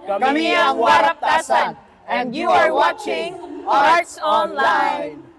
Kami ang Waraptasan, and you are watching Arts Online.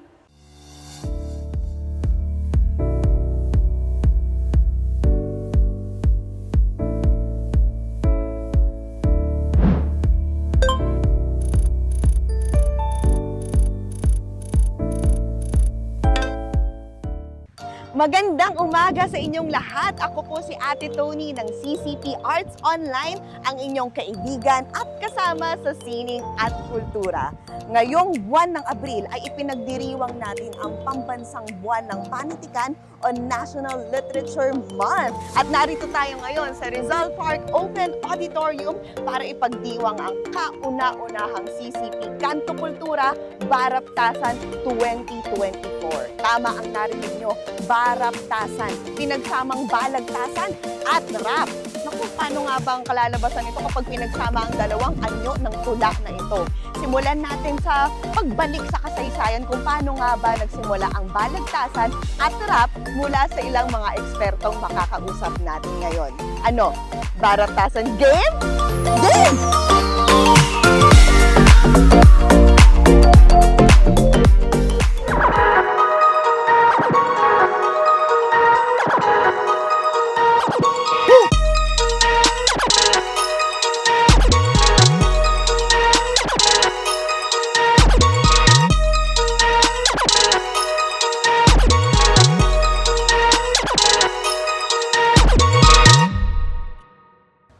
Magandang umaga sa inyong lahat. Ako po si Ate Tony ng CCP Arts Online, ang inyong kaibigan at kasama sa sining at kultura. Ngayong buwan ng Abril ay ipinagdiriwang natin ang pambansang buwan ng panitikan o National Literature Month. At narito tayo ngayon sa Rizal Park Open Auditorium para ipagdiwang ang kauna-unahang CCP Kanto Kultura Baraptasan 2024. Tama ang narinig nyo, Baraptasan, pinagsamang balagtasan at rap. Naku, paano nga ba ang kalalabasan nito kapag pinagsama ang dalawang anyo ng tula na ito? Simulan natin sa pagbalik sa kasaysayan kung paano nga ba nagsimula ang balagtasan at rap mula sa ilang mga ekspertong makakausap natin ngayon. Ano? Baraptasan game? Game!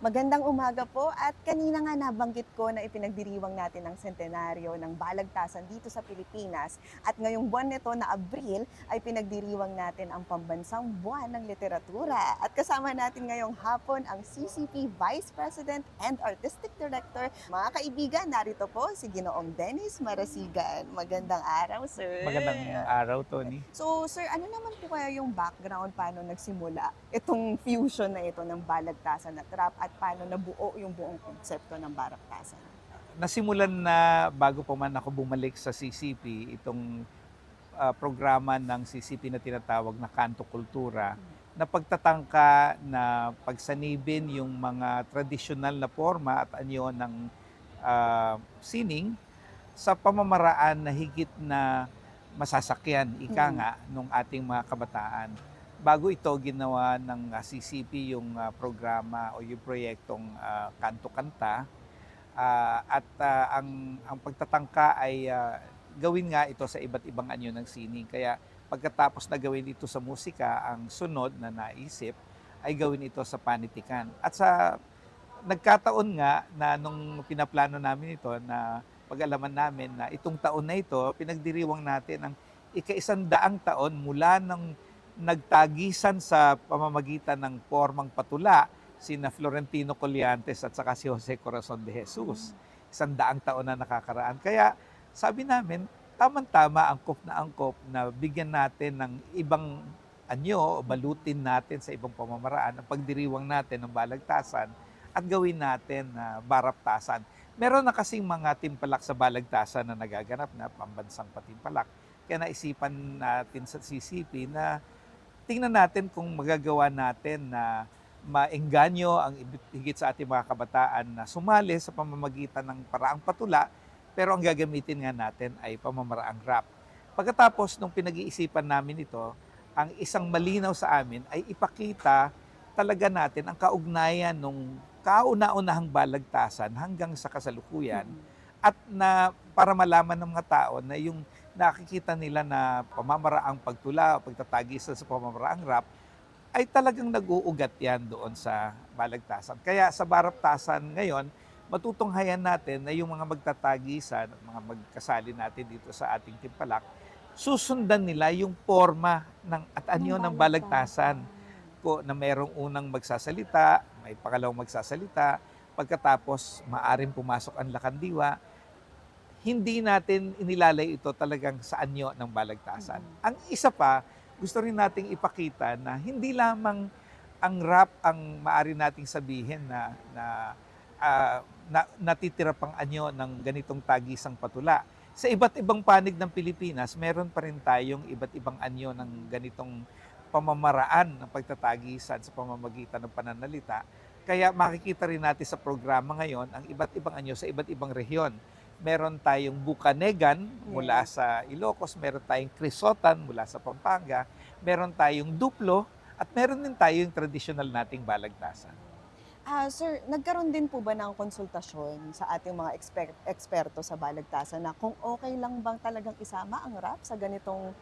Magandang umaga po at kanina nga nabanggit ko na ipinagdiriwang natin ang sentenaryo ng balagtasan dito sa Pilipinas at ngayong buwan nito na Abril ay pinagdiriwang natin ang pambansang buwan ng literatura at kasama natin ngayong hapon ang CCP Vice President and Artistic Director. Mga kaibigan, narito po si Ginoong Dennis Marasigan. Magandang araw, sir. Magandang araw, Tony. So, sir, ano naman po kaya yung background paano nagsimula itong fusion na ito ng balagtasan at rap at paano nabuo yung buong konsepto ng baraptasan? Nasimulan na bago pa man ako bumalik sa CCP, itong programa ng CCP na tinatawag na Kanto Kultura, na pagtatangka na pagsanibin yung mga tradisyonal na forma at anyo ng sining sa pamamaraan na higit na masasakyan, ika nga, nung ating mga kabataan. Bago ito, ginawa ng CCP yung programa o yung proyektong Kanto-Kanta. Ang pagtatangka ay gawin nga ito sa iba't ibang anyo ng sining. Kaya pagkatapos na gawin ito sa musika, ang sunod na naisip ay gawin ito sa panitikan. At nagkataon nga na nung pinaplano namin ito, na pag-alaman namin na itong taon na ito, pinagdiriwang natin ang ika-100 taon mula ng nagtagisan sa pamamagitan ng formang patula sina Florentino Colliantes at saka si Jose Corazon de Jesus. 100 taon na nakakaraan. Kaya sabi namin, tamang-tama angkop na bigyan natin ng ibang anyo, balutin natin sa ibang pamamaraan ang pagdiriwang natin ng balagtasan at gawin natin na baraptasan. Meron na kasing mga timpalak sa balagtasan na nagaganap na pambansang patimpalak. Kaya naisipan natin sa CCP na tingnan natin kung magagawa natin na maengganyo ang higit sa ating mga kabataan na sumali sa pamamagitan ng paraang patula, pero ang gagamitin nga natin ay pamamaraang rap. Pagkatapos nung pinag-iisipan namin ito, ang isang malinaw sa amin ay ipakita talaga natin ang kaugnayan ng kauna-unahang balagtasan hanggang sa kasalukuyan at na para malaman ng mga tao na yung nakikita nila na pamamaraang pagtula o pagtatagisan sa pamamaraang rap ay talagang nag-uugat yan doon sa balagtasan. Kaya sa baraptasan ngayon, matutunghayan natin na yung mga magtatagisan, mga magkasali natin dito sa ating timpalak, susundan nila yung forma at anyo ng balagtasan ko na mayroong unang magsasalita, may pangalawang magsasalita, pagkatapos maaring pumasok ang lakandiwa. Hindi natin inilalay ito talagang sa anyo ng balagtasan. Ang isa pa, gusto rin nating ipakita na hindi lamang ang rap ang maaari nating sabihin na natitira pang anyo ng ganitong tagisang patula. Sa iba't ibang panig ng Pilipinas, meron pa rin tayong iba't ibang anyo ng ganitong pamamaraan ng pagtatagisan sa pamamagitan ng pananalita Kaya makikita rin natin sa programa ngayon ang iba't ibang anyo sa iba't ibang rehiyon. Meron tayong Bukanegan mula sa Ilocos, meron tayong Crisotan mula sa Pampanga, meron tayong Duplo, at meron din tayong traditional nating balagtasan. Sir, nagkaroon din po ba ng konsultasyon sa ating mga eksperto sa balagtasan na kung okay lang bang talagang isama ang rap sa ganitong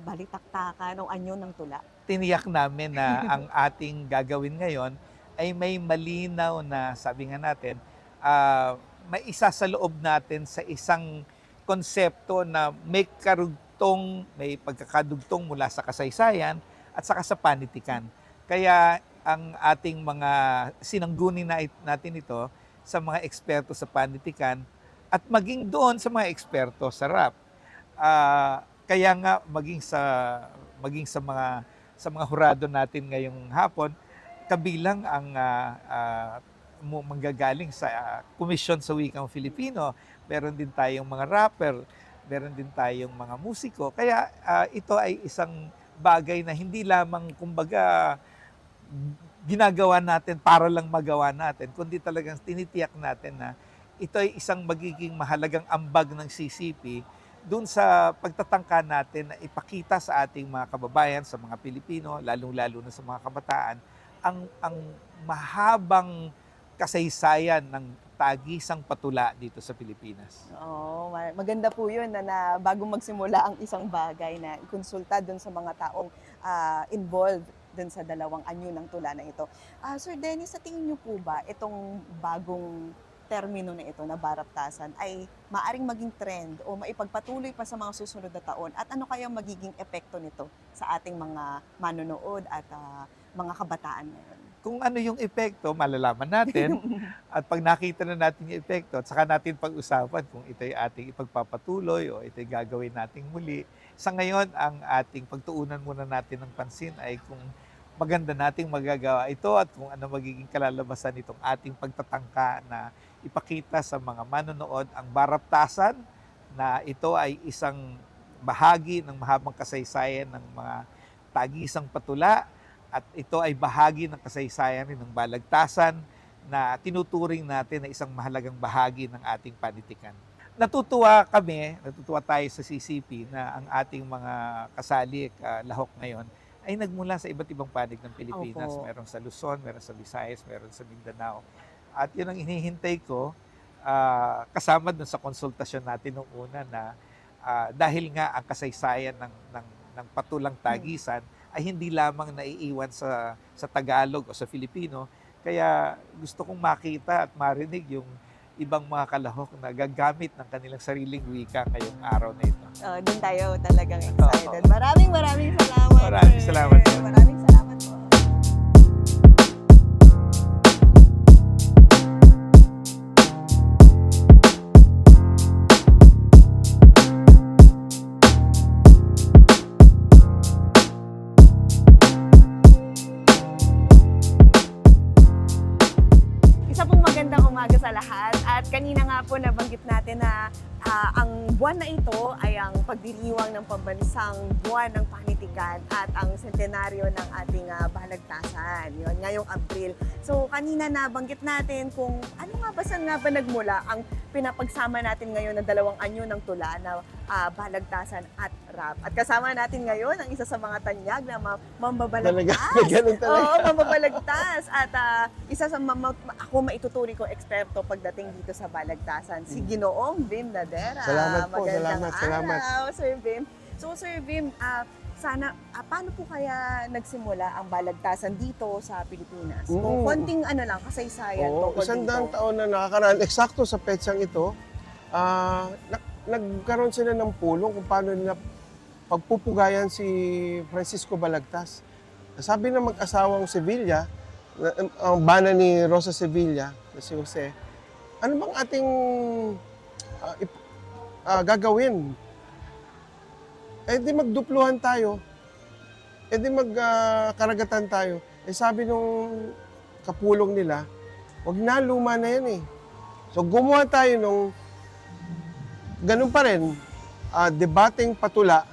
balitaktakan o anyo ng tula? Tiniyak namin na ang ating gagawin ngayon ay may malinaw na, sabi nga natin, may isa sa loob natin sa isang konsepto na may karugtong, may pagkakadugtong mula sa kasaysayan at saka sa panitikan. Kaya ang ating mga sinanggunin natin ito sa mga eksperto sa panitikan at maging doon sa mga eksperto sa rap. Kaya nga maging sa mga hurado natin ngayong hapon, kabilang ang manggagaling sa Komisyon sa Wikang Filipino. Meron din tayong mga rapper, meron din tayong mga musiko. Kaya ito ay isang bagay na hindi lamang kumbaga ginagawa natin para lang magawa natin, kundi talagang tinitiyak natin na ito ay isang magiging mahalagang ambag ng CCP dun sa pagtatangka natin na ipakita sa ating mga kababayan, sa mga Pilipino, lalong-lalo na sa mga kabataan, ang mahabang kasaysayan ng tagisang patula dito sa Pilipinas. Maganda po yun na bago magsimula ang isang bagay na ikonsulta dun sa mga taong involved dun sa dalawang anyo ng tula na ito. Sir Dennis, sa tingin niyo po ba itong bagong termino na ito na baraptasan ay maaring maging trend o maipagpatuloy pa sa mga susunod na taon? At ano kaya magiging epekto nito sa ating mga manonood at mga kabataan ngayon? Kung ano yung epekto, malalaman natin. At pag nakita na natin yung epekto, at saka natin pag-usapan kung ito'y ating ipagpapatuloy o ito'y gagawin nating muli. Sa ngayon, ang ating pagtuunan muna natin ng pansin ay kung maganda nating magagawa ito at kung ano magiging kalalabasan nitong ating pagtatangka na ipakita sa mga manonood ang baraptasan na ito ay isang bahagi ng mahabang kasaysayan ng mga tagisang patula at ito ay bahagi ng kasaysayan rin ng balagtasan na tinuturing natin na isang mahalagang bahagi ng ating panitikan. Natutuwa tayo sa CCP na ang ating mga kasali, lahok ngayon, ay nagmula sa iba't ibang panig ng Pilipinas. Opo. Meron sa Luzon, meron sa Visayas, meron sa Mindanao. At yun ang hinihintay ko, kasama dun sa konsultasyon natin nung una na dahil nga ang kasaysayan ng patulang tagisan ay hindi lamang naiiwan sa Tagalog o sa Filipino. Kaya gusto kong makita at marinig yung ibang mga kalahok na gagamit ng kanilang sariling wika ngayong araw na ito. Doon tayo talagang excited. Maraming salamat. Maraming sir. salamat po. Maraming salamat po. Isa pong magandang umaga sa lahat at kanina nga po nabanggit natin na ang buwan na ito ay ang pagdiriwang ng pambansang buwan ng panitikan at ang sentenaryo ng ating balagtasan. Yun, ngayong Abril. So kanina nabanggit natin kung ano saan nga ba nagmula ang pinapagsama natin ngayon ng dalawang anyo ng tula na balagtasan at rap. At kasama natin ngayon ang isa sa mga tanyag na mambabalagtas. Ganun talaga. Oo, mambabalagtas. At isa sa ako maituturing ko eksperto pagdating dito sa balagtasan, si Ginoong Vim Nadera. Salamat po, Magandang salamat. araw, Sir Vim. So, Sir Vim, paano po kaya nagsimula ang balagtasan dito sa Pilipinas? Kung konting kasaysayan Oo, tungkol 100 taon na nakakaraan. Eksakto sa petsang ito, nagkaroon sila ng pulong kung paano nila pagpupugayan si Francisco Balagtas. Sabi ng mag-asawang Sevilla, ang bana ni Rosa Sevilla, si Jose, ano bang ating gagawin? Eh di magdupluhan tayo. Eh di magkaragatan tayo. Eh sabi nung kapulong nila, wag na, luma na yan eh. So gumawa tayo nung ganun pa rin, debating patula,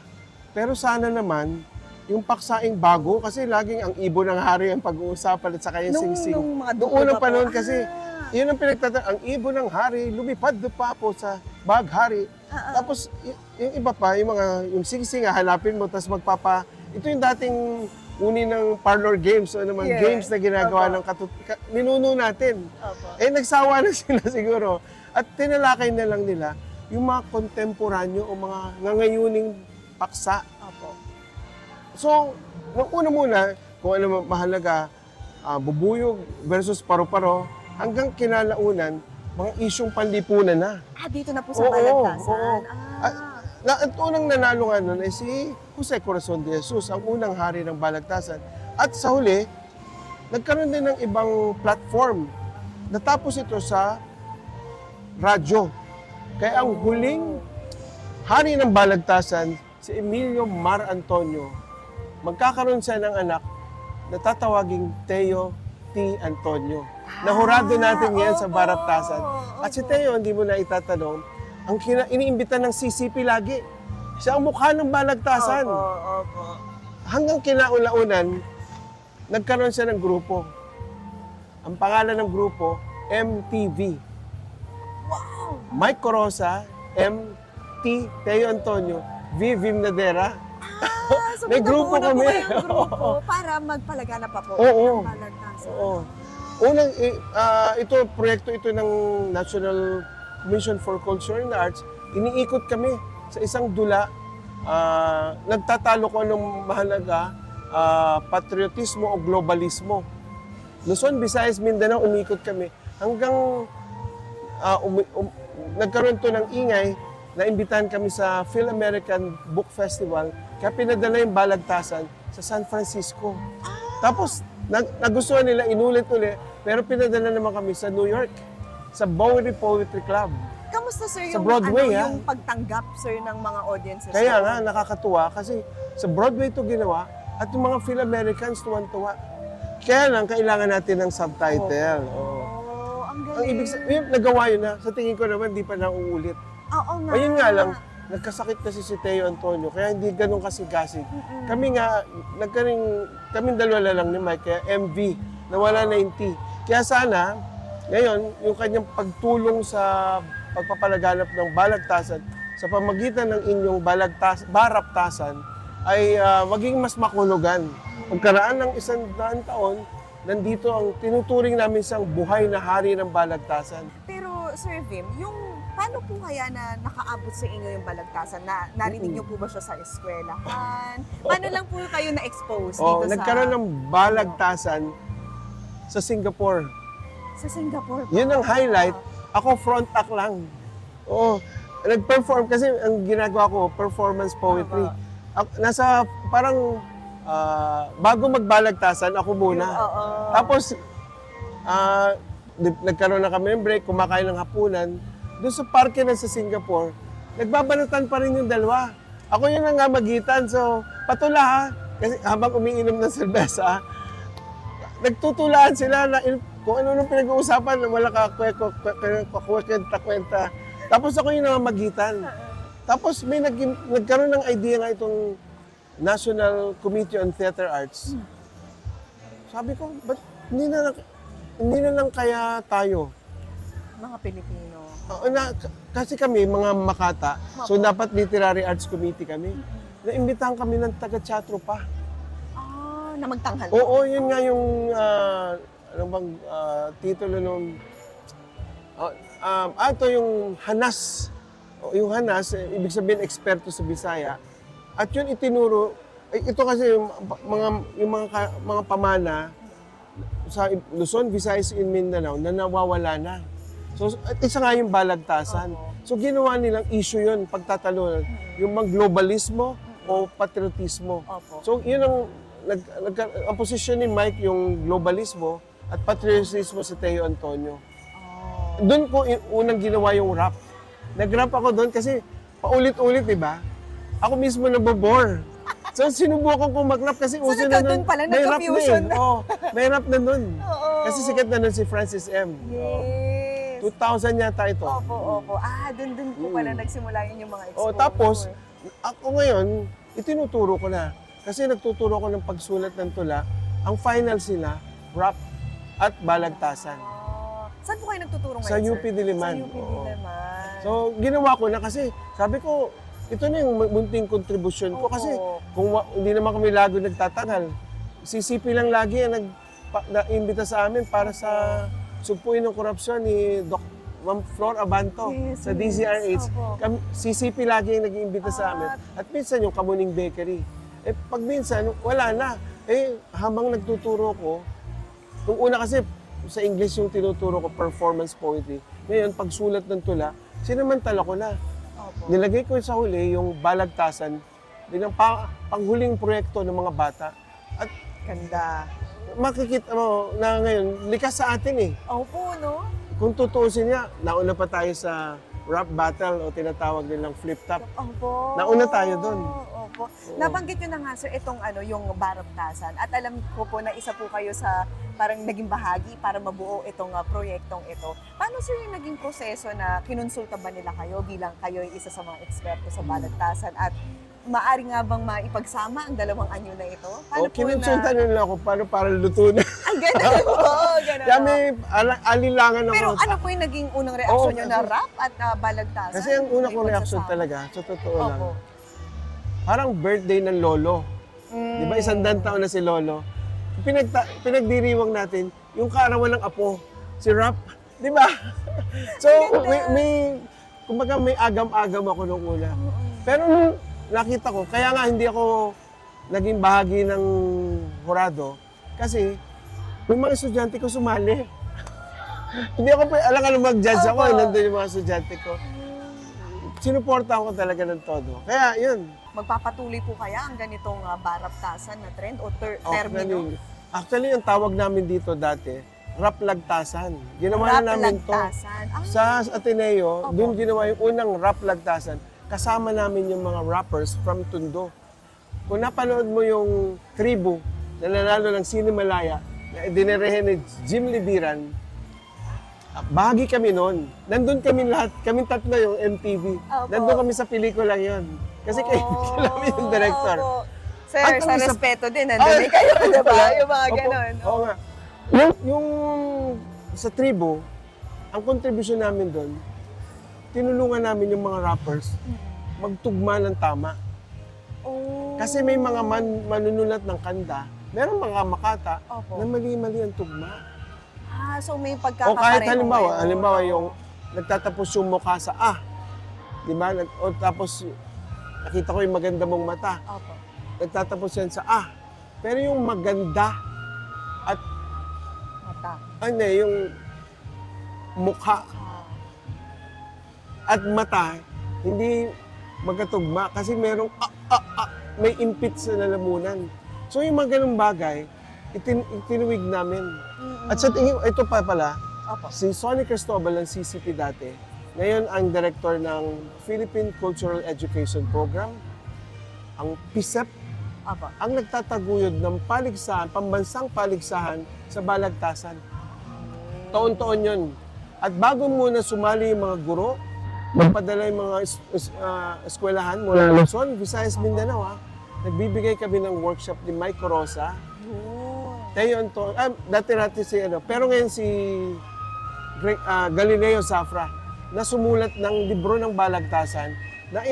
pero sana naman yung paksaing bago kasi laging ang ibon ng hari ang pag-uusapan at saka yung singsing. Nung mga Noong unang pa po. panahon kasi, yun ang pinagtatag, ang ibon ng hari, lumipad pa po sa baghari. Tapos, yung iba pa, yung singsing, hanapin mo, tapos ito yung dating uni ng parlor games, o naman Yes. games na ginagawa ng ninuno natin. Opo. Nagsawa na sila siguro. At tinalakay na lang nila yung mga kontemporanyo o mga ngangayuning paksa. Opo. So, nung una muna, kung ano mahalaga, bubuyog versus paro-paro, hanggang kinalaunan, mga isyong panlipunan na. Dito na po sa Oo, Balagtasan. oo. Ang unang nanalo nga nun ay si Jose Corazon de Jesus, ang unang hari ng Balagtasan. At sa huli, nagkaroon din ng ibang platform. Natapos ito sa radyo. Kaya ang huling hari ng Balagtasan, si Emilio Mar Antonio, magkakaroon siya ng anak na tatawaging Teo T. Antonio. Nahurado natin yan sa Baraptasan. At si Teo, hindi mo na itatanong, ang iniimbitan ng CCP lagi. Siya ang mukha ng Balagtasan. Opo. Hanggang kinaulaunan, nagkaroon siya ng grupo. Ang pangalan ng grupo, MTV. Wow! Mike Corosa, M.T. Teo Antonio, V. Vimnadera. So May grupo nabuo na po kami. kayong grupo para magpalagana pa po Oo. ng Balagtasan. Oo. Unang, proyekto ito ng National Commission for Culture and Arts. Iniikot kami sa isang dula. Nagtatalo ko anong mahalaga, patriotismo o globalismo. Luzon, Visayas, Mindanao, umikot kami. Hanggang nagkaroon to ng ingay, naimbitahan kami sa Phil-American Book Festival, kaya pinadala yung Balagtasan sa San Francisco. Tapos, nagustuhan nila, inulit-ulit, pero pinadala naman kami sa New York, sa Bowery Poetry Club. Kamusta sir Sa yung, Broadway, yung pagtanggap sir ng mga audiences? Kaya doon? nga, nakakatuwa kasi sa Broadway to ginawa at yung mga Phil-Americans tuwan-tuwa. Kaya lang, kailangan natin ng subtitle. Oo. Ang Ang galing. ibig sabihin, nagawa yun na. Sa tingin ko naman, di pa nauulit. Oo nga. Ayun nga lang, nagkasakit kasi si Teo Antonio, kaya hindi ganun kasigasig. Kami nga, kaming dalawa na lang ni Mike, kaya MV, nawala na yung T. Kaya sana, ngayon, yung kanyang pagtulong sa pagpapalaganap ng Balagtasan, sa pamagitan ng inyong Baraptasan, ay maging mas makulugan. Pagkaraan ng 100 taon, nandito ang tinuturing namin siyang buhay na hari ng Balagtasan. Pero Sir Vim, yung paano po kaya na nakaabot sa inyo yung Balagtasan? Narinig niyo po ba siya sa eskwelahan? Paano lang po kayo na-expose dito sa... Nagkaroon ng Balagtasan sa Singapore. Sa Singapore pa? Yun ang highlight. Ako front act lang. Oo. Nag-perform kasi ang ginagawa ko, performance poetry. Nasa parang bago magbalagtasan, ako muna. Oo. Tapos, nagkaroon na kami ng break, kumakain ng hapunan. Doon sa parke na sa Singapore, nagbabalatan pa rin yung dalawa. Ako yun ang magitan, so patula ha. Kasi habang umiinom ng serbesa, nagtutulaan sila na kung ano nung pinag-uusapan, wala kakwenta-kwenta. Tapos ako yung namamagitan. Tapos may nagkaroon ng idea nga itong National Committee on Theater Arts. Sabi ko, ba't hindi na lang kaya tayo? Mga Pilipino. Kasi kami, mga Makata, so dapat Literary Arts Committee kami. Naimbitahan kami ng taga-teatro pa. Na magtanghal. Oo, yun nga yung titulo nung ito yung Hanas. Yung Hanas, ibig sabihin eksperto sa Bisaya. At yun itinuro, ito kasi yung mga pamana sa Luzon, Visayas, and Mindanao na nawawala na. So isa nga yung Balagtasan. So ginawa nilang issue yun, pagtatalo, yung globalismo o patriotismo. Opo. So yun ang posisyon ni Mike yung globalismo at patriotismo si Teo Antonio. Doon ko unang ginawa yung rap. Nag-rap ako doon kasi paulit-ulit, di ba? Ako mismo nabobore. So sinubukan ko mag-rap kasi So, uso na doon pala, may rap na nagka-fusion na. may rap na nun. Oo. Kasi sikat na nun si Francis M. Yes. 2000 yata ito. Opo. Doon po pala nagsimula yun yung mga exposure. Tapos, ako ngayon, itinuturo ko na. Kasi nagtuturo ako ng pagsulat ng tula. Ang final sila, rap at balagtasan. Saan po kayo nagtuturo ngayon, Sa UP sir? Diliman. Sa UP Oo. Diliman. So, ginawa ko na kasi sabi ko, ito na yung munting kontribusyon ko. Kasi kung hindi naman kami lagi nagtatagal, si CP lang lagi ang naimbita sa amin para sa sugpuin ng korupsyon ni Ma'am Flor Abanto Yes, sa DZRH. Opo. Si CP lagi ang nag-iimbita sa amin. At minsan yung Kamuning Bakery. Eh pag minsan, wala na. Eh habang nagtuturo ko, nung una kasi sa English yung tinuturo ko, performance poetry. Ngayon, pagsulat ng tula, sinamantala ko na. Opo. Nilagay ko sa huli yung balagtasan bilang panghuling proyekto ng mga bata. At Ganda. makikita mo na ngayon, likas sa atin eh. Opo, no? Kung tutuusin niya, nauna pa tayo sa rap battle o tinatawag nilang flip-top. Opo. Nauna tayo dun. Opo. Nabanggit nyo na nga, sir, itong yung baraptasan. At alam ko po na isa po kayo sa parang naging bahagi para mabuo itong proyektong ito. Paano, sir, yung naging proseso na kinonsulta ba nila kayo bilang kayo isa sa mga eksperto sa balagtasan? At maaari nga bang maipagsama ang dalawang anyo na ito? O, kinonsulta nila ako para luto na. Ang ganda po, gano'n. Kaya may alilangan ako. Pero ano po yung naging unang reaksyon Oo, nyo na kasi- rap at balagtasan? Kasi ang una May kong reaksyon pagsasama? talaga, sa totoo lang, Opo. parang birthday ng lolo. Di ba, 100 taon na si lolo. Pinagdiriwang natin yung kaarawan ng apo, si Rap. Di ba? So, kumbaga may agam-agam ako nung una. Pero nung nakita ko, kaya nga hindi ako naging bahagi ng hurado kasi may mga estudyante ko sumali. Hindi ako alam ka mag-judge ako, Opo. nandun yung mga estudyante ko. Sinuportahan ko talaga ng todo. Kaya yun. Magpapatuloy po kaya ang ganitong baraptasan na trend o Actually, termino? actually, ang tawag namin dito dati, rap lagtasan. Ginawa na namin to. Lagtasan. Ah, Sa Ateneo, Opo. doon ginawa yung unang rap lagtasan. Kasama namin yung mga rappers from Tondo. Kung napanood mo yung Tribu na nanalo ng Sinimalaya, na dinirehe ni Jim Libiran, bahagi kami noon. Nandun kami lahat, kami tatlo yung MTV. Opo. Nandun kami sa pelikula yon. Kasi kaibigan namin yung director. Opo. Sir, At sa ang isa- respeto din, nandun din kayo, di ba? Yung mga Opo. ganon. Oo nga. Yung sa Tribu, ang contribution namin doon, tinulungan namin yung mga rappers magtugma ng tama. Oh. Kasi may mga manunulat ng kanta, meron mga makata Opo. na mali-mali ang tugma. So may O pagkakapareho kahit halimbawa ngayon. yung nagtatapos yung mukha sa di ba? O tapos nakita ko yung maganda mong mata, Opo. nagtatapos yan sa Pero yung maganda at Mata. yung mukha at mata, hindi magkatugma kasi merong may impit sa lalamunan. So yung mga ganung bagay, itinuwig namin. At sa tingin, ito pa pala, Opo. si Sonny Cristobal ng CCP dati, ngayon ang director ng Philippine Cultural Education Program, ang PISEP, Opo. ang nagtataguyod ng paligsahan, pambansang paligsahan sa balagtasan. Taon-taon yun. At bago muna sumali yung mga guro, magpadala yung mga eskwelahan mula Luzon, Visayas, Mindanao, nagbibigay kami ng workshop ni Mike Corosa. Teo Antonio, dati si pero ngayon si Galileo Zafra, na sumulat ng libro ng balagtasan, na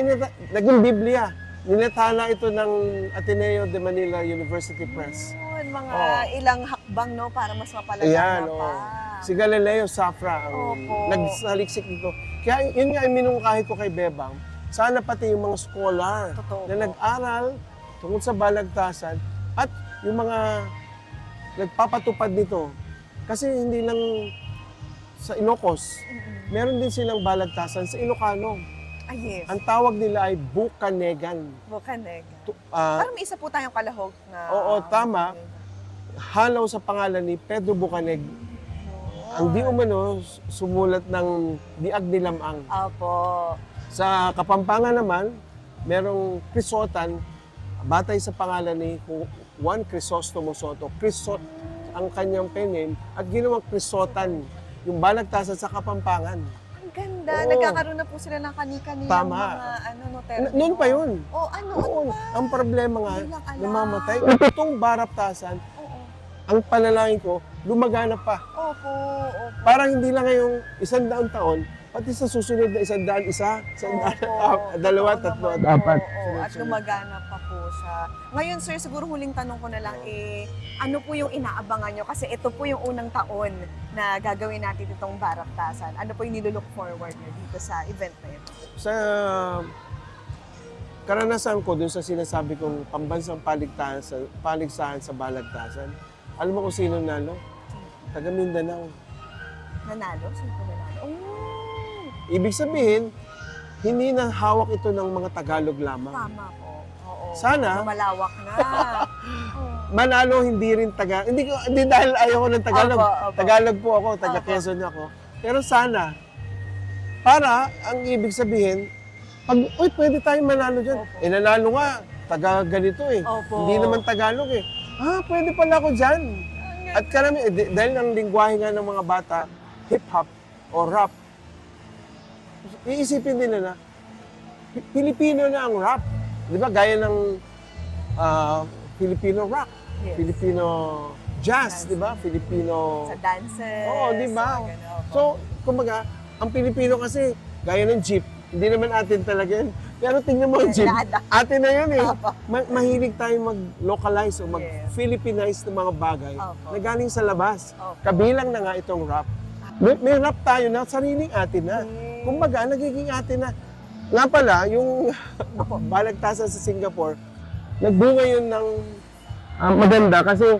naging Biblia. Ninathala ito ng Ateneo de Manila University Press. Yun, mga Oo. ilang hakbang, no, para mas mapalagana Ayan, pa. oo. Si Galileo Zafra ang Opo. nagsaliksik nito. Kaya yun nga ang minungkahi ko kay Bebang, sana pati yung mga scholar Totoo na po. nag-aral tungkol sa balagtasan at yung mga nagpapatupad nito. Kasi hindi lang sa Ilocos, meron din silang balagtasan sa Ilocano. Yes. Ang tawag nila ay Bukanegan. Bukaneg. Ah, Parang may isa po tayong kalahok na... Oo, tama. halaw sa pangalan ni Pedro Bucaneg. Ang di umano sumulat ng Diag ni Lamang. Opo. Sa Kapampangan naman, merong Crisotan, batay sa pangalan ni Juan Crisostomo Soto. Crisot ang kanyang pen name at ginawang Crisotan, yung balagtasan sa Kapampangan. Ang Ang ganda. Oo. Nagkakaroon na po sila ng kani-kanilang Tama. mga termino. Noon pa yun. Oh, ano Noon. ba? Ang problema nga, Hindi lang alam. namamatay. Itong baraptasan, Oo. ang panalangin ko, lumaganap pa. Opo. Parang hindi lang ngayong 100 taon, pati sa susunod na 100, isa, 100, dalawa, Totoo tatlo, naman apat. po. Oo, at lumagana pa po siya. Ngayon, sir, siguro huling tanong ko na lang, ano po yung inaabangan nyo? Kasi ito po yung unang taon na gagawin natin itong baraptasan. Ano po yung nilook forward nyo dito sa event na ito? Sa karanasan ko dun sa sinasabi kong pambansang paligsahan sa balagtasan, alam mo kung sino nalo? Taga Mindanao. Nanalo? Sino po nanalo? Oh, Ibig sabihin, hindi na hawak ito ng mga Tagalog lamang. tama po. Oo. Sana- Malawak na. Oo. Manalo hindi rin hindi dahil ayaw ko ng Tagalog. Opo, opo. Tagalog po ako, taga Opo. Quezon ako. Pero sana, para ang ibig sabihin, pwede tayong manalo dyan. Opo. Nanalo nga, taga ganito eh. Opo. Hindi naman Tagalog eh. Pwede pala ako dyan. At dahil ang lingwahe nga ng mga bata, hip-hop o rap, iisipin nila na, Pilipino na ang rap. Di ba? Gaya ng Filipino rock, Yes. Filipino jazz, di ba? Filipino... Sa dances. Oo, di ba? sa ganun, opo. So, kumbaga, ang Pilipino kasi, gaya ng jeep, hindi naman atin talaga yan. Pero tingnan mo ang jeep, Lahat. atin na yun eh. Opo. Mahilig tayong mag-localize o Yes. mag-Filipinize ng mga bagay Opo. na galing sa labas. Opo. Kabilang na nga itong rap. May rap tayo na, sariling atin na. Okay. Kumbaga, nagiging atin na. Nga pala, yung Opo. balagtasan sa Singapore, nagbunga yun ng maganda kasi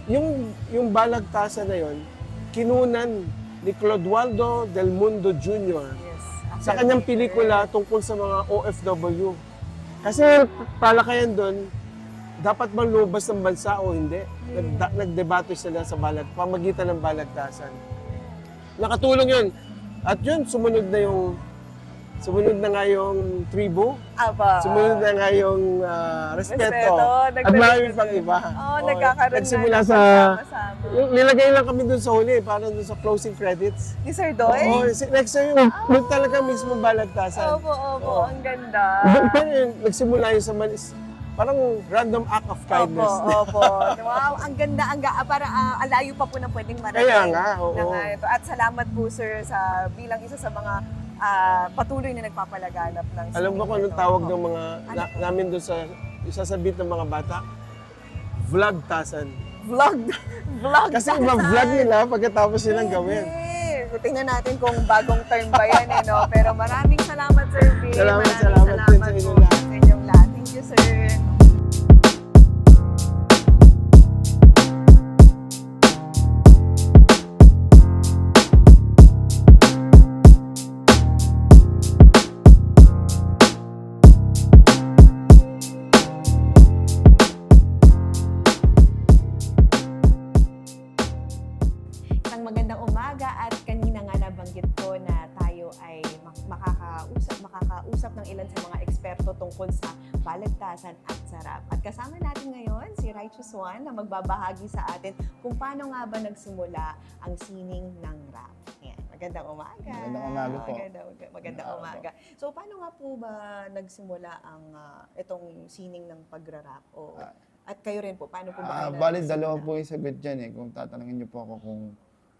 yung balagtasan na yun, kinunan ni Clodoaldo Del Mundo Jr. Yes. sa kanyang pelikula tungkol sa mga OFW. Kasi talakayan doon, dapat bang lumabas ng bansa o hindi? Nagdebate sila sa pamagitan ng balagtasan. Nakatulong yun. At yun, sumunod na nga yung tribu, Aba. sumunod na nga yung respeto. Respeto, At marami pang iba. Oo, nagkakaroon Nagsimula na sa... sama-sama. Yung nilagay lang kami dun sa huli, para dun sa closing credits. Ni Sir Doy? Oo, next time yung talaga mismo balagtasan. Opo, opo. Oo. Ang ganda. Pero yun, nagsimula yun sa parang random act of kindness. Opo, opo. Wow, ang ganda. Parang alayo pa po ng pwedeng marating. Kaya nga, oo. Na nga ito. At salamat po, sir, bilang isa sa mga patuloy na nagpapalaganap ng Alam mo kung anong tawag ng mga namin doon sa isa sa bit ng mga bata? Vlogtasan. Vlog. Kasi vlog nila pagkatapos nilang gawin. So, tingnan natin kung bagong term ba yan, no? Pero maraming salamat, Sir Bill. Salamat din sa Maraming inyo po lahat. sa inyong lahat. Thank you, sir. Isang magandang umaga at kanina nga nabanggit ko na tayo ay makakausap ng ilan sa mga eksperto tungkol sa balagtasan at sarap. At kasama natin ngayon si Righteous One na magbabahagi sa atin kung paano nga ba nagsimula ang sining ng rap. Ayan. Magandang umaga. Magandang umaga po. Magandang umaga. So paano nga po ba nagsimula ang itong sining ng pagrarap? At kayo rin po, paano po ba kayo Bali, nagsimula? dalawa po yung sagot dyan eh. Kung tatanungin niyo po ako kung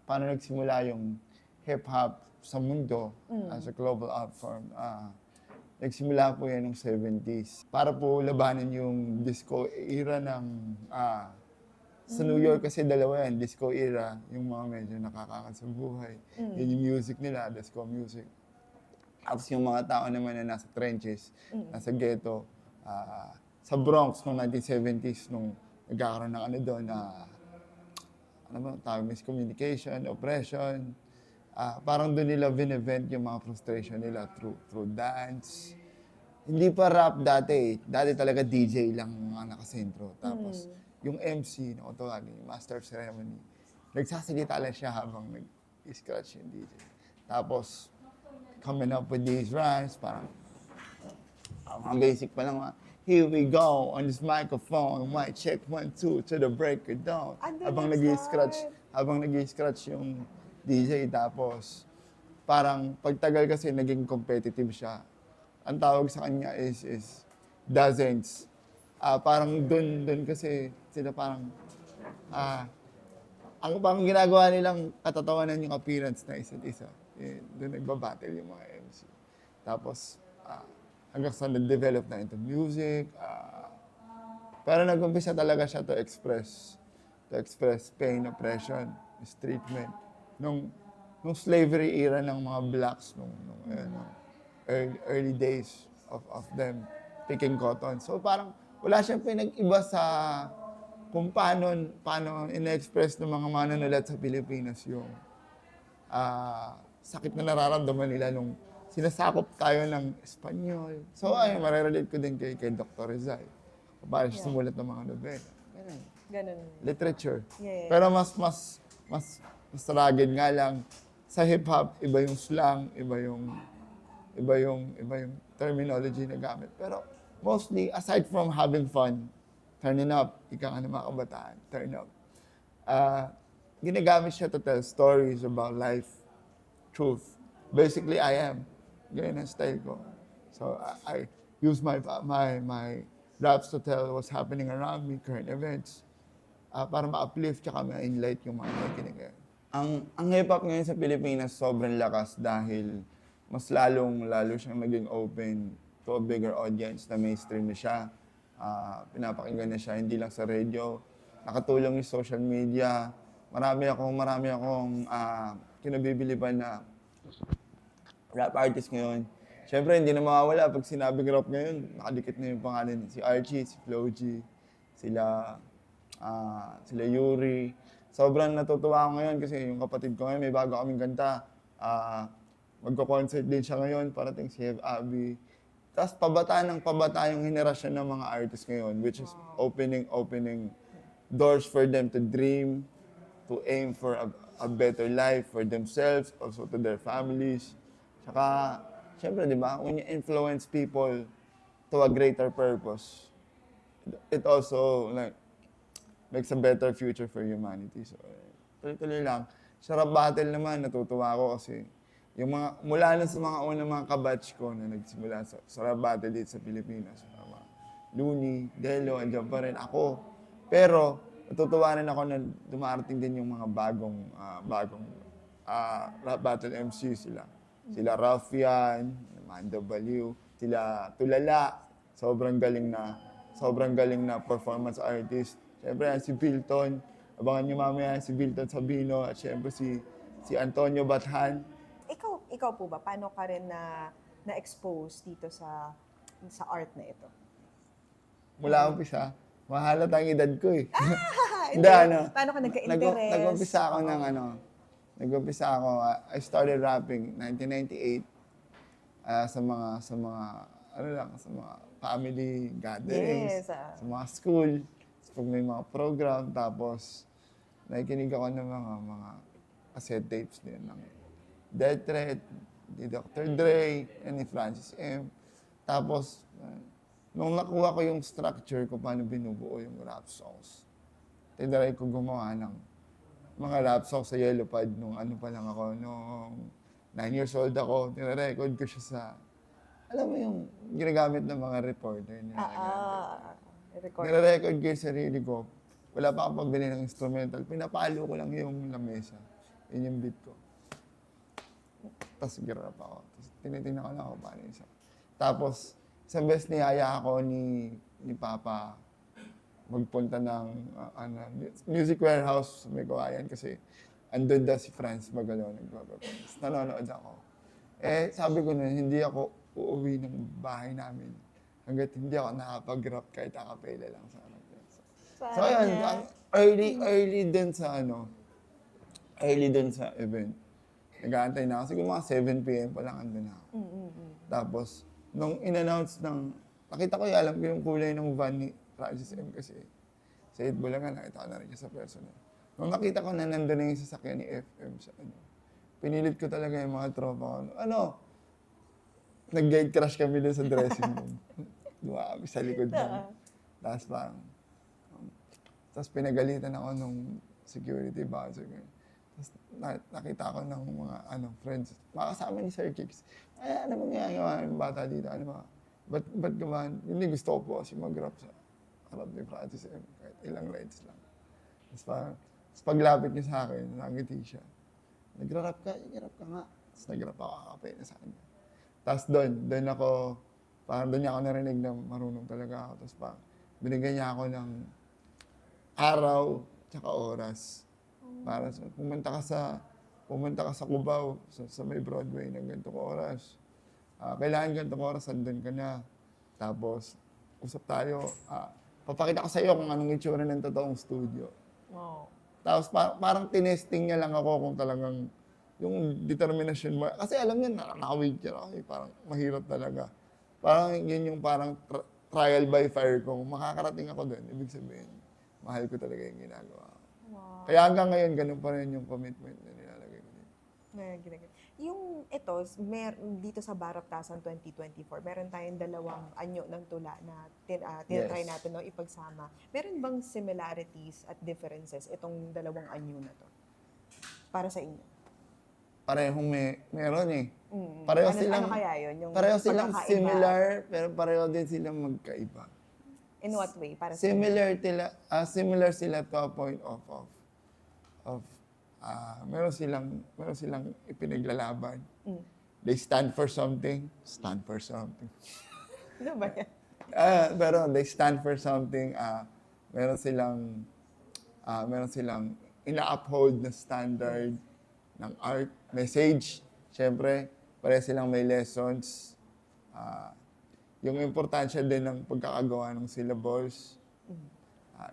paano nagsimula yung hip-hop sa mundo as a global art form. Nagsimula po yan ng 70s. Para po labanan yung disco era ng... sa New York kasi dalawa yan, disco era, yung mga medyo nakakakan sa buhay. Yun yung music nila, disco music. Tapos yung mga tao naman na nasa trenches, nasa ghetto, sa Bronx noong 1970s, nung nagkakaroon ng ano doon na tawag miscommunication, oppression. Parang doon nila event yung mga frustration nila through dance. Hindi pa rap dati. Dati talaga DJ lang ang nakasentro. Tapos yung MC, na tawagin, yung Master of Ceremony, nagsasalita lang siya habang nag-scratch yung DJ. Tapos, coming up with these rhymes, parang mga basic pa lang. Here we go on this microphone. Mic check 1, 2 to the break it down. Habang nag-scratch yung DJ, tapos parang pagtagal kasi naging competitive siya. Ang tawag sa kanya is dozens. Parang dun kasi sila parang, ang pang ginagawa nilang katatawanan yung appearance na isa't isa. Doon nagbabattle yung mga MC. Tapos, hanggang sa nag-develop na into music. Pero nag-umpisa talaga siya to express pain, oppression, mistreatment. Nung slavery era ng mga blacks, nung early days of them picking cotton. So parang wala siyang pinag-iba sa kung paano ina-express ng mga manunulat sa Pilipinas yung sakit na nararamdaman nila nung sinasakop tayo ng Espanyol. So marerelate ko din kay Dr. Rizal. Paano siya sumulat ng mga nobela. Ganun. Literature. Yeah. Pero mas rugged nga lang. Sa hip-hop, iba yung slang, iba yung terminology na gamit. Pero mostly, aside from having fun, turning up, ika nga ng mga kabataan, turn up. Ginagamit siya to tell stories about life, truth. Basically, I am. Ganyan ang style ko. So, I use my raps to tell what's happening around me, current events, para ma-uplift tsaka ma-enlight yung mga nakikinig. Ang hip-hop ngayon sa Pilipinas sobrang lakas dahil mas lalo siyang naging open to a bigger audience na mainstream na siya. Pinapakinggan na siya, hindi lang sa radio. Nakatulong yung social media. Marami akong kinabibiliban na rap artist ngayon. Siyempre, hindi na mawawala pag sinabing rap ngayon, nakadikit na yung pangalan. Si Archie, si Flo G, sila Yuri. Sobrang natutuwa ako ngayon kasi yung kapatid ko ngayon, may bago kaming kanta. Magko-concert din siya ngayon, parating si Hev Abby. Tapos pabata yung henerasyon ng mga artists ngayon, which is opening doors for them to dream, to aim for a better life for themselves, also to their families. Tsaka, syempre, di ba, when you influence people to a greater purpose, it also, like, makes a better future for humanity. So, tuloy-tuloy lang. Sa rap battle naman, natutuwa ako kasi yung mula na sa mga unang mga kabatch ko na nagsimula sa rap battle dito sa Pilipinas. Looney, Delo, andyan pa rin ako. Pero, natutuwa rin ako na dumarating din yung mga bagong rap battle MC sila. Sila Raffian, Amanda Baliw, sila Tulala. Sobrang galing na performance artist. Siyempre, si Bilton. Abangan niyo mamaya si Bilton Sabino at siyempre si Antonio Bathan. Ikaw po ba, paano ka rin na-expose dito sa art na ito? Mula umpisa, mahalata ang edad ko eh. Hindi, paano ka nagka-interest? Nag-umpisa ako, I started rapping 1998 sa mga family gatherings, sa mga school. Pag may mga program, tapos nakikinig ako ng mga cassette tapes din ng Death Threat, ni Dr. Dre, and ni Francis M. Tapos, nung nakuha ko yung structure ko paano binubuo yung rap songs, tinry ko gumawa ng mga rap songs sa Yellow Pad nung ano pa lang ako, nung 9 years old ako, tinarecord ko siya sa, alam mo yung ginagamit ng mga reporter nila. Nire-record ko yung sarili ko. Wala pa akong pabili ng instrumental. Pinapalo ko lang yung lamesa. Yun yung beat ko. Tapos girap ako. Tapos tinitingnan ko lang ako paano yung isa. Tapos, isang beses niyaya ako ni Papa magpunta ng music warehouse sa may kawayan kasi andun daw si Franz Magalo nagpapapos. Nanonood ako. Sabi ko na hindi ako uuwi ng bahay namin hanggat hindi ako nakapag-rap kahit acapella lang sa anak. So ayun, early din sa event. Nag-aantay na ako. Siguro mga 7 p.m. pa lang andun ako. Tapos, nung in-announce nakita ko alam ko yung kulay ng van ni Francis M. kasi sa Eid Bulacan, nakita ko na rin siya sa personal. Nung nakita ko na nandun na yung sasakyan ni FM sa pinilit ko talaga yung mga tropa ko. Nag-gate crash kami doon sa dressing room. Duwa kami sa likod mo. Tapos pinagalitan ako nung security bouncer. Tapos nakita ko ng mga friends, makasama ni Sir Kicks. Ay, ano bang ginagawa ng bata dito? Ano ba? Ba't ka ba? Hindi gusto ko po kasi mag-rap sa harap ni Francis M. Kahit ilang lines lang. Tapos paglapit niya sa akin, nangiti siya. Nagra-rap ka nga. Tapos nag-rap ako, kakapay na sa kanya. Tapos doon ako, parang doon niya ako narinig na marunong talaga ako. Tapos binigyan niya ako ng araw tsaka oras. Para pumunta ka sa Cubao, sa may Broadway ng ganitong oras. Kailangan ganitong oras, andun ka na. Tapos, usap tayo. Papakita ko sa iyo kung anong itsura ng totoong studio. Wow. Tapos parang tinesting niya lang ako kung talagang yung determination mo. Kasi alam niya, naka-wheelchair ako. Parang mahirap talaga. Parang yun yung parang trial by fire ko. Kung makakarating ako doon, ibig sabihin, mahal ko talaga yung ginagawa. Wow. Kaya hanggang ngayon, ganun pa rin yung commitment na nilalagay ko dito. Yung ito, dito sa Baraptasan 2024, meron tayong dalawang anyo ng tula na tinatry Yes. natin ipagsama. Meron bang similarities at differences itong dalawang anyo na to? Para sa inyo? Parehong meron eh. Pareho silang, ano kaya yun? Yung pareho silang pagkakaiba? similar, pero pareho din silang magkaiba. In what way? Para sa Similar sila to a point of meron silang ipinaglalaban. They stand for something. Ano ba yan? Pero they stand for something. Meron silang ina-uphold na standard ng art, message. Siyempre, pareho silang may lessons. Yung importansya din ng pagkakagawa ng syllables.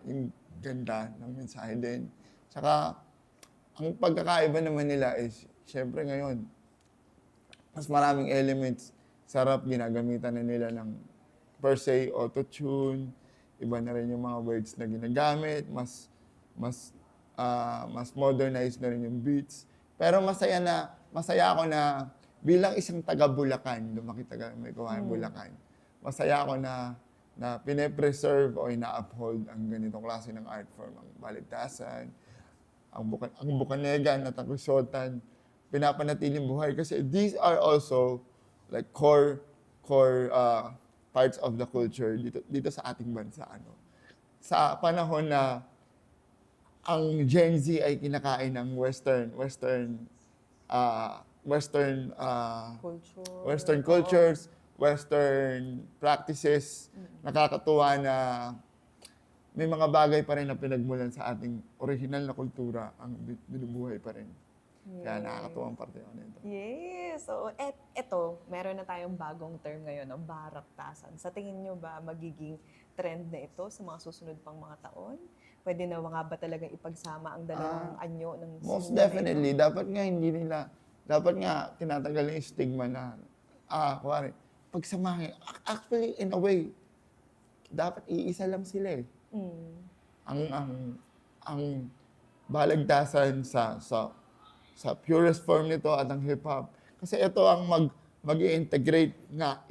Yung ganda ng mensahe din. Tsaka, ang pagkakaiba naman nila is, siyempre ngayon, mas maraming elements. Sarap, ginagamitan na nila ng per se, auto-tune. Iba na rin yung mga words na ginagamit. Mas modernized na rin yung beats. Pero masaya ako na bilang isang taga-Bulacan, lumaki may kawahan Bulacan, masaya ako na pine-preserve o ina-uphold ang ganitong klase ng art form, ang baligtasan, ang bukanegan at ang kusotan, pinapanatiling buhay kasi these are also like core parts of the culture dito sa ating bansa. Sa panahon na ang Gen Z ay kinakain ng Western cultures, Western practices, nakakatuwa na may mga bagay pa rin na pinagmulan sa ating original na kultura ang binubuhay pa rin. Kaya nakakatuwang parte ako nito. Yes. So, eto, meron na tayong bagong term ngayon, ang baraptasan. Sa tingin nyo ba magiging trend na ito sa mga susunod pang mga taon? Pwede na nga ba talagang ipagsama ang dalawang anyo ng Most simula na definitely. ito? Dapat nga tinatanggal yung stigma na, kuwari, pagsamahin. Actually, in a way, dapat iisa lang sila eh. Ang balagtasan sa purest form nito at ang hip-hop. Kasi ito ang mag-i-integrate nga,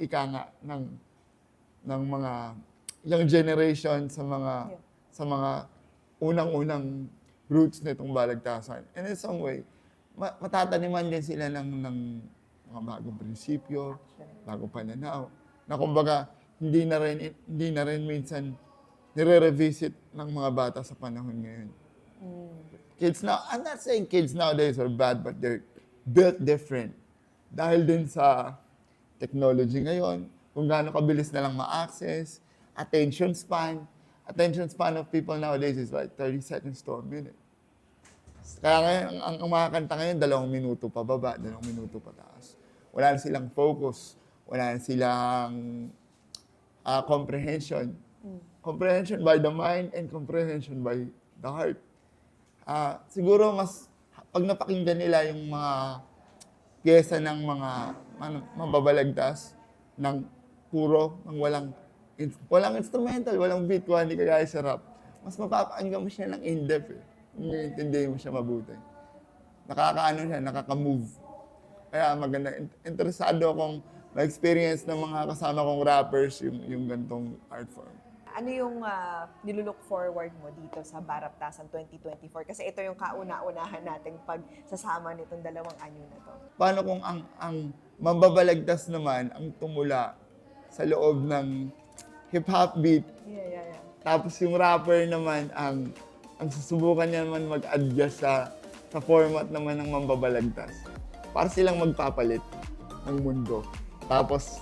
ng mga young generation sa mga unang-unang roots nitong balagtasan. And in some way, matataniman din sila ng mga bagong prinsipyo, bagong pananaw, na kumbaga, hindi na rin minsan nire-revisit ng mga bata sa panahon ngayon. Kids now, I'm not saying kids nowadays are bad, but they're built different. Dahil din sa technology ngayon, kung gaano kabilis na lang ma-access, attention span of people nowadays is like 30 seconds to a minute. Kaya ngayon, ang mga kanta ngayon, 2 minuto pa baba, 2 minuto pa taas. Wala na silang focus, wala na silang comprehension. Comprehension by the mind and comprehension by the heart. Siguro pag napakinggan nila yung mga pyesa ng mga mababalagtas, ng walang instrumental, walang beat, hindi kagaya sa rap, mas mapapakinggan mo siya ng in-depth eh. Hindi mo siya mabuti. Nakaka-move. Kaya maganda. Interesado akong ma-experience ng mga kasama kong rappers yung gantong art form. ano yung nilulook forward mo dito sa Baraptasan 2024? Kasi ito yung kauna-unahan nating pagsasama nitong 2 anyo na to. Paano kung ang mambabalagtas naman ang tumula sa loob ng hip-hop beat, Yeah. tapos yung rapper naman ang susubukan niya naman mag-adjust sa format naman ng mambabalagtas. Para silang magpapalit ng mundo. Tapos,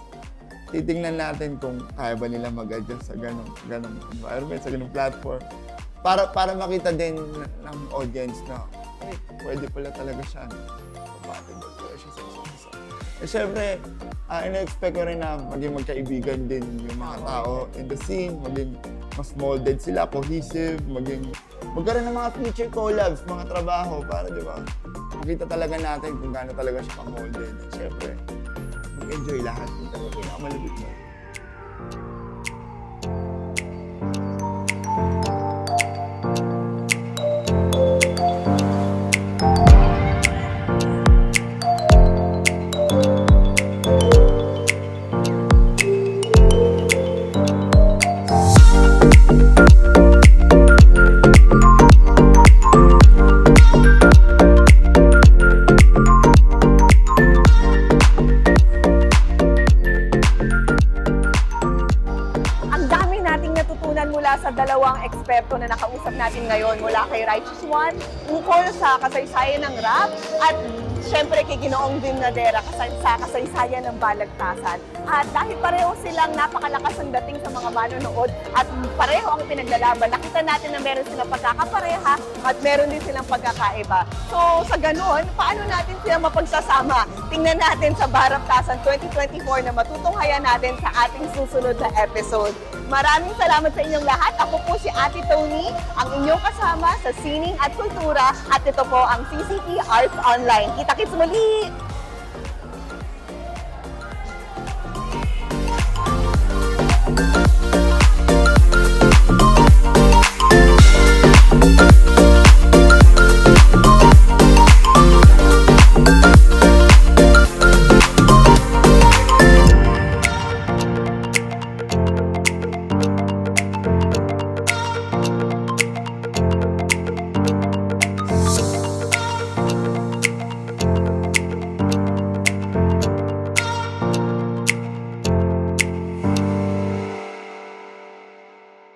titingnan natin kung kaya ba nila mag-adjust sa ganong environment, sa ganong platform. Para makita din ng audience na, pwede pala talaga siya. Compatible pala siya sa isa't isa. Eh, syempre, ina-expect ko rin na maging magkaibigan din yung mga tao in the scene, maging mas molded sila, cohesive, magkaroon ng mga future collabs, mga trabaho, para di ba, makita talaga natin kung gaano talaga siya ka-molded. Siyempre, mag-enjoy lahat. Ito ang pinakamalapit na. Sa 2 eksperto na nakausap natin ngayon mula kay Righteous One, ukol sa kasaysayan ng rap at syempre kay Ginoong Vin Nadera sa kasaysayan ng balagtasan. At dahil pareho silang napakalakas ang dating sa mga manonood at pareho ang pinaglalaban, nakita natin na meron silang pagkakapareha at meron din silang pagkakaiba. So sa ganun, paano natin sila mapagsasama? Tingnan natin sa Baraptasan 2024 na matutunghayan natin sa ating susunod na episode. Maraming salamat sa inyong lahat. Ako po si Ate Tony, ang inyong kasama sa Sining at Kultura, at ito po ang CCP Arts Online. Kita-kits muli!